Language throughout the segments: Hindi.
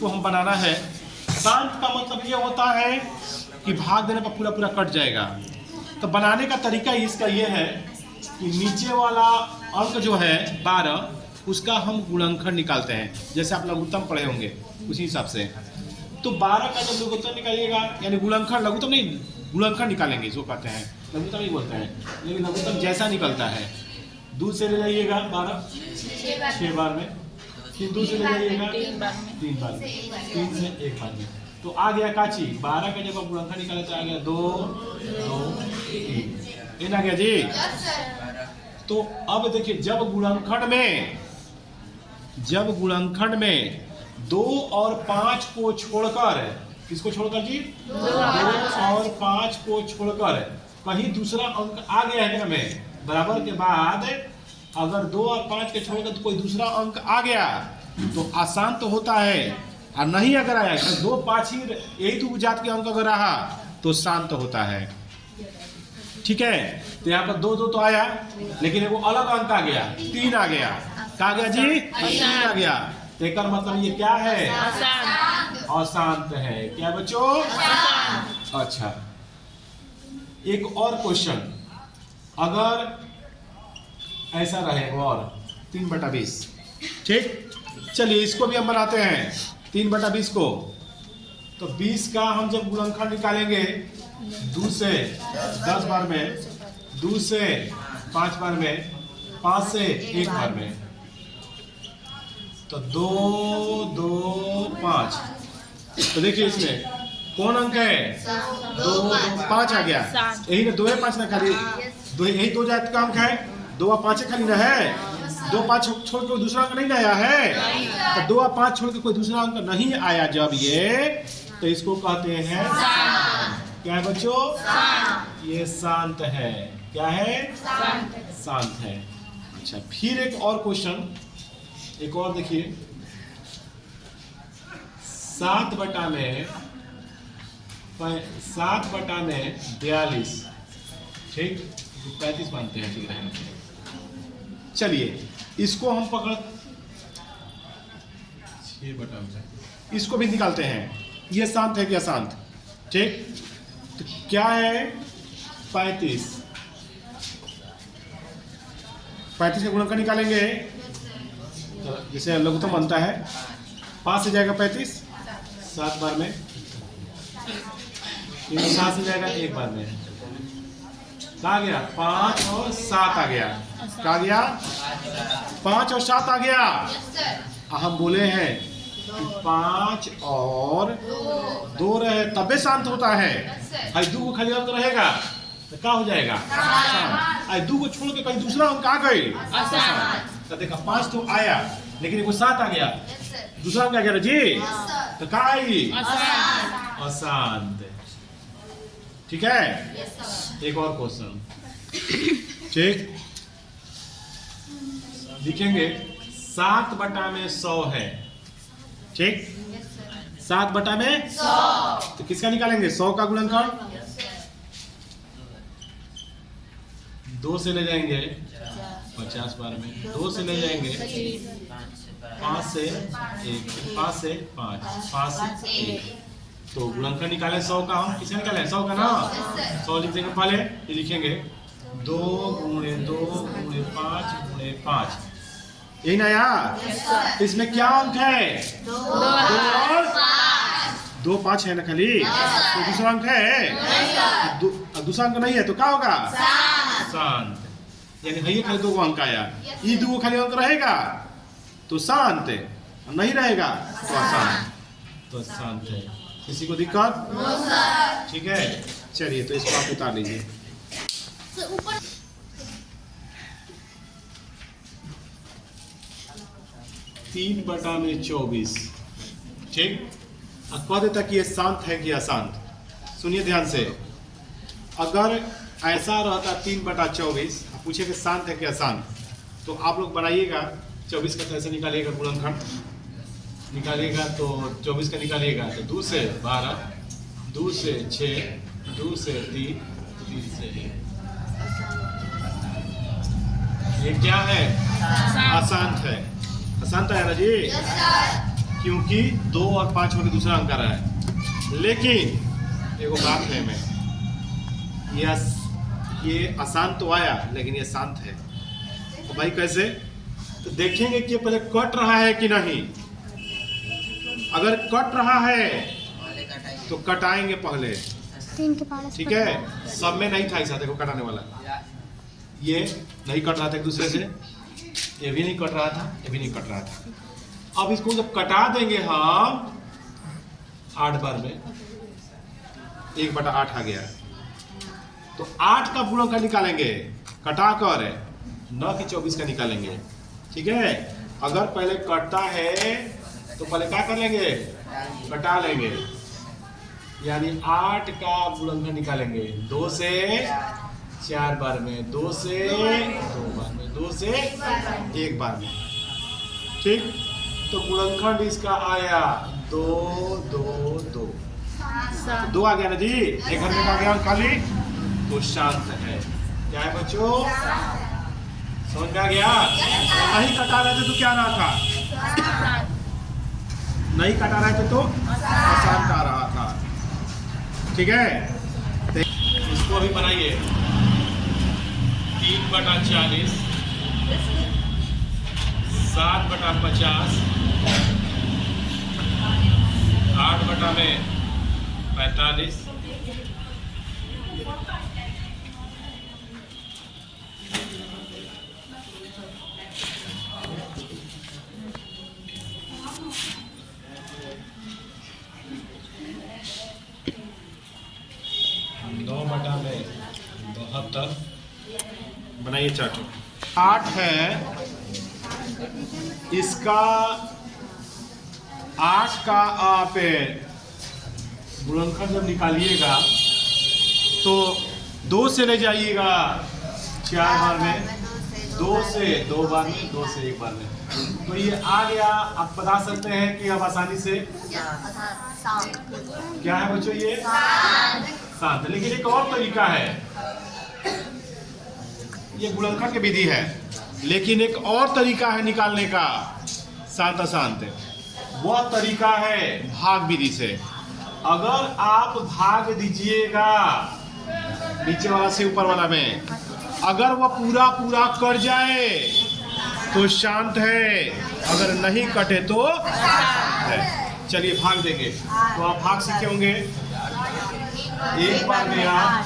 इसको हम बनाना है। शांत का मतलब ये होता है कि भाग देने पर पूरा पूरा कट जाएगा। तो बनाने का तरीका इसका ये है कि नीचे वाला अंक जो है 12, उसका हम गुणनखंड निकालते हैं, जैसे आप लघुत्तम पढ़े होंगे उसी हिसाब से। तो 12 का जब लघुत्तम निकालिएगा, यानी गुणनखंड, लघुत्तम नहीं, गुणनखंड निकालेंगे, इसको कहते हैं, लघुत्तम नहीं बोलते हैं, लेकिन लघुत्तम जैसा निकलता है। 2 से ले जाइएगा 12 6 बार में, फिर 2 से ले जाइएगा 3 बार में, 3 से 1 बार में। तो आ गया काची 12 का जब आप गुणनखंड निकाले तो आ गया 2 2 3, इन आ गया जी। तो अब देखिए, जब गुणनखंड में 2 और 5 को छोड़कर, किसको छोड़कर जी, 2 और 5 को छोड़कर कहीं दूसरा अंक आ गया है हमें, बराबर के बाद अगर 2 और 5 के छोड़कर तो कोई दूसरा अंक आ गया तो आसान तो होता है, और नहीं अगर आया, 2 5 ही यही तो जात के अंक अगर रहा तो शांत होता है। ठीक है, तो यहाँ पर 2 2 तो आया, लेकिन वो अलग अंक आ गया, 3 आ गया, क्या आ गया जी, 3 आ गया। तो एक मतलब ये क्या है, अशांत है। क्या बच्चों, अच्छा, एक और क्वेश्चन, अगर ऐसा रहे और 3/20, ठीक, चलिए इसको भी हम बनाते हैं 3/20 को। तो 20 का हम जब गुणनखंड निकालेंगे 2 से 10 बार में, 2 से 5 बार में, 5 से 1 बार में, तो 2 2 5। तो देखिए इसमें कौन अंक है, 2 2 5 आ गया, यही ना, 2 है 5 ना, खाली यही 2 जात का अंक है, 2 और 5 खाली ना है, 2 5 छोड़ के दूसरा अंक नहीं ना आया है। तो 2 और 5 छोड़ के कोई दूसरा अंक नहीं आया जब ये, तो इसको कहते हैं क्या है बच्चों, ये शांत है। क्या है, शांत है। अच्छा, फिर एक और क्वेश्चन, एक और देखिए, 7/42 में 42, ठीक, 35 मानते हैं, ठीक रहेगा। चलिए इसको हम पकड़ 6/, इसको भी निकालते हैं, ये शांत है क्या, शांत, ठीक। तो क्या है, 35 का गुणनखंड निकालेंगे, तो जैसे लघुत्तम बनता है, 5 से जाएगा 35 7 बार में, 7 से जाएगा 1 बार में, कहा गया 5 और 7 आ गया, कहा गया 5 और 7 आ गया। हम बोले हैं कि 5 और 2 रहे तबे शांत होता है, 2 को खाली अंक रहेगा तो क्या हो जाएगा, 2 को छोड़ के कहीं दूसरा अंक आ गए, तो देखा 5 तो आया, लेकिन वो 7 आ गया, दूसरा अंक आ गया जी, तो क्या आई, अशांत। ठीक है, एक और क्वेश्चन, ठीक, लिखेंगे 7/100 है, ठीक, 7/100, तो किसका निकालेंगे, 100 का गुणनखंड, 2 से ले जाएंगे 50 बार में, 2 से ले जाएंगे 5 से 1, 5 से 5, 5 से 1, तो गुणनखंड निकाले 100 का, हम किसे निकाले 100 का ना, 100 लिख देंगे पहले, ये लिखेंगे 2 × 2 × 5 × 5, यही ना यार। तो इसमें क्या अंक है, 2 और 2 5 है ना खाली, तो दूसरा अंक है, दूसरा अंक नहीं है तो क्या होगा, शांत। यानी ये खाली 2 अंक आया, ये 2 खाली अंक रहेगा तो शांत, नहीं रहेगा तो अशांत, तो शांत है। किसी को दिक्कत, ठीक है, चलिए तो इसको आप उतार लीजिए। 3/24, ठीक, कह देता कि ये शांत है कि अशांत। सुनिए ध्यान से, अगर ऐसा रहता 3/24, पूछे कि शांत है कि अशांत, तो आप लोग बनाइएगा 24 का कैसे निकालिएगा, गुणनखंड निकालिएगा तो 24 का निकालिएगा तो 2 से 12, 2 से 6, 2 से 3, 3 से 1, ये क्या है, अशांत है, अशांत है ना जी। क्योंकि 2 और 5 होकर दूसरा अंक आ रहा है। लेकिन एगो बात है में ये आसान तो आया लेकिन ये शांत है। तो भाई कैसे? तो देखेंगे कि पहले कट रहा है कि नहीं। अगर कट रहा है तो कटाएंगे पहले, ठीक है। सब में नहीं था ऐसा, देखो कटाने वाला ये नहीं कट रहा था एक दूसरे से, ये भी नहीं कट रहा था, ये भी नहीं कट रहा था। अब इसको जब कटा देंगे हम 8 बार में, 1/8 आ गया, तो 8 का गुणनखंड निकालेंगे कटा कर, 9 की 24 का निकालेंगे, ठीक है। अगर पहले कटता है तो पहले क्या कर लेंगे, कटा लेंगे, यानी 8 का गुणनखंड निकालेंगे 2 से 4 बार में, 2 से 2 बार में, 2 से 1 बार में, ठीक। तो गुणनखंड इसका आया 2 2 2 2 आ गया ना जी। एक घर में आ गया खाली, तो शांत है। क्या है बच्चों, समझ में आ गया? नहीं कटा रहे थे तो क्या रहा था, नहीं कटा रहे थे तो अशांत आ रहा था, ठीक है। इसको अभी बनाइए 3/40, 7/50, 8/45, 9/72। बनाइए चार्ट। 8 है इसका, 8 का आप गुणनखंड जब निकालिएगा तो 2 से ले जाइएगा 4 बार में, 2 से 2 बार में, 2 से 1 बार में, तो ये आ गया। आप बता सकते हैं कि अब आसानी से क्या है बच्चों, ये शांत। लेकिन एक और तरीका है, ये गुणनखंड की विधि है, लेकिन एक और तरीका है निकालने का शांत अशांत, वह तरीका है भाग विधि से। अगर आप भाग दीजिएगा नीचे वाला से ऊपर वाला में, अगर वह पूरा पूरा कट जाए तो शांत है, अगर नहीं कटे तो है। चलिए भाग देंगे। तो आप भाग सीखे होंगे, 1 बार गया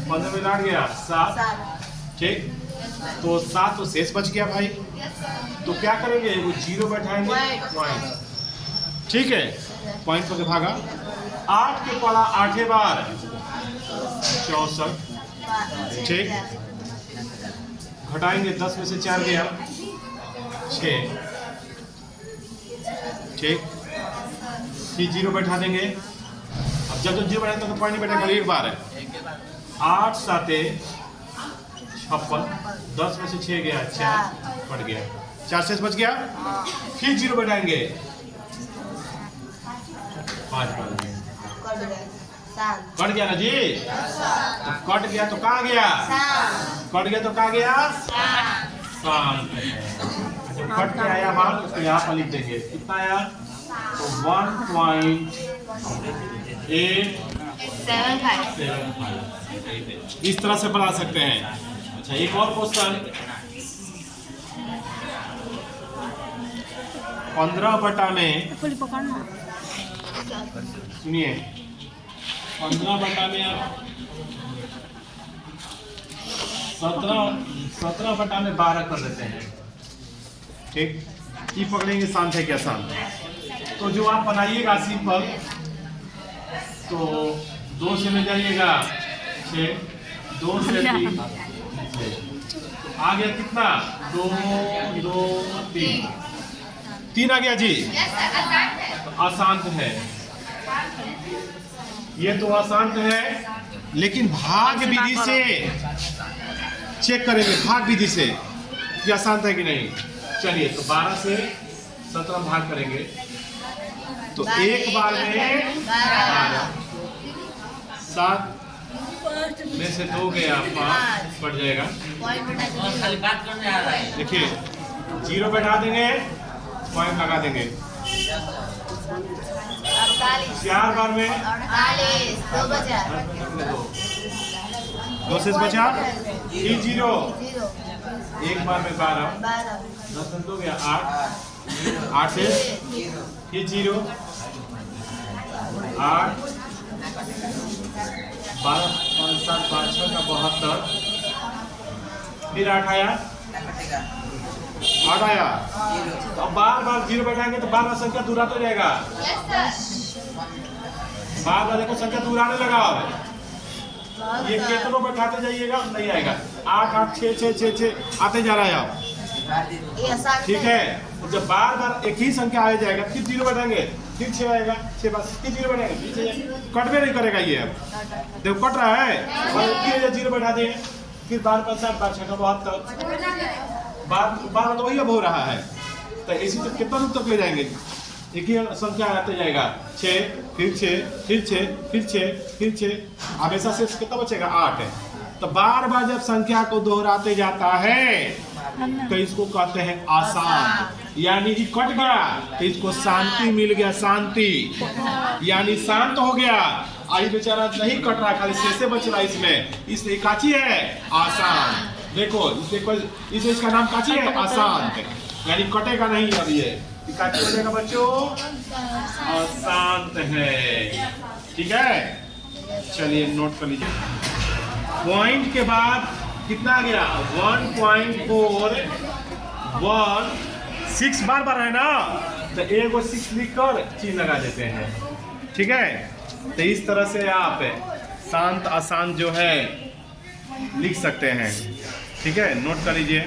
15 में 8 गया 7, ठीक। तो 7 तो शेष बच गया भाई, तो क्या करेंगे, वो 0 बैठाएंगे, पॉइंट, ठीक है। पॉइंट पर भागा, 8 के पड़ा 8 बार 64, ठीक। घटाएंगे 10 में से 4 गया 6, ठीक। फिर 0 बैठा देंगे। अब जब 0 बैठा तो पॉइंट नहीं बैठेगा, 1 बार है। 8 7 56, 10 में से 6 गया 4, कट गया, 4 शेष बच गया। फिर 0 बैठाएंगे 5 बार, कट गया ना जी। तो कट गया तो कहाँ गया, कट गया तो कहाँ गया, शांत है। जब कट के आया बाहर तो यहाँ पर लिख देंगे कितना आया, तो 1.875। इस तरह से बना सकते हैं। अच्छा, एक और क्वेश्चन, 15 में, सुनिए 15 में आप 17 में 12 कर देते हैं, ठीक। ये पकड़ेंगे शांत है क्या शांत है। तो जो आप बनाइएगा सिंपल, तो 2 से ले जाइएगा 6, 2 से 3 आ गया कितना, 2 2 3 आ गया जी। तो अशांत है, ये तो अशांत है, लेकिन भाग विधि से चेक करेंगे, भाग विधि से कि अशांत है कि नहीं। चलिए, तो 12 से 17 भाग करेंगे, तो 1 बार में 12, 7 में से 2 गया 5, पड़ जाएगा। देखिए 0 बैठा देंगे, पॉइंट लगा देंगे, 48 4 बार में 48 2 बचा 2 से बचा 3 जीरो 0 1 बार में 12 12 10 हो गया 8 से ये जीरो 8 12 5 7 5 6 का 72 फिर 8 आया 8 आया। तो अब बार बार जीरो बैठाएंगे तो बार बार संख्या दूराते जाएगा। बार बार देखो संख्या दूराने लगा। अब ये कितनों बैठाते जाइएगा नहीं आएगा। 8 8 6 6 6 6 आते जा रहा है अब। ठीक है, जब बार बार एक ही संख्या आ जाएगा फिर जीरो बैठाएंगे फिर 6 आएगा 6 बार फिर जीरो बैठाएंगे फिर 6 आएगा। कटवे नहीं करेगा ये। अब देखो कट रहा है और फिर जीरो बैठा दें फिर बार 5 7 5 6 का 72 बार तो वही अब हो रहा है। तो इसी तो कितना रूप तक ले जाएंगे। एक ही संख्या आते जाएगा 6 फिर 6 फिर 6 फिर 6 फिर 6 हमेशा से कितना बचेगा 8। तो बार बार जब संख्या को दोहराते जाता है तो इसको कहते हैं आसान। यानी कि कट गया तो इसको शांति मिल गया। शांति यानी शांत हो गया। आई बेचारा नहीं कट रहा खाली शेषे बच रहा इसमें, इसलिए काची है आसान। देखो इसे इसका नाम काची है आसान, यानी कटेगा नहीं। अब ये काची बनेगा बच्चों अशांत है। ठीक है, चलिए नोट कर लीजिए। पॉइंट के बाद कितना गया 1.416 बार बार है ना, तो एक 6 लिख कर चिन्ह लगा देते हैं। ठीक है, तो इस तरह से आप शांत आसान जो है लिख सकते हैं। ठीक है, नोट कर लीजिए।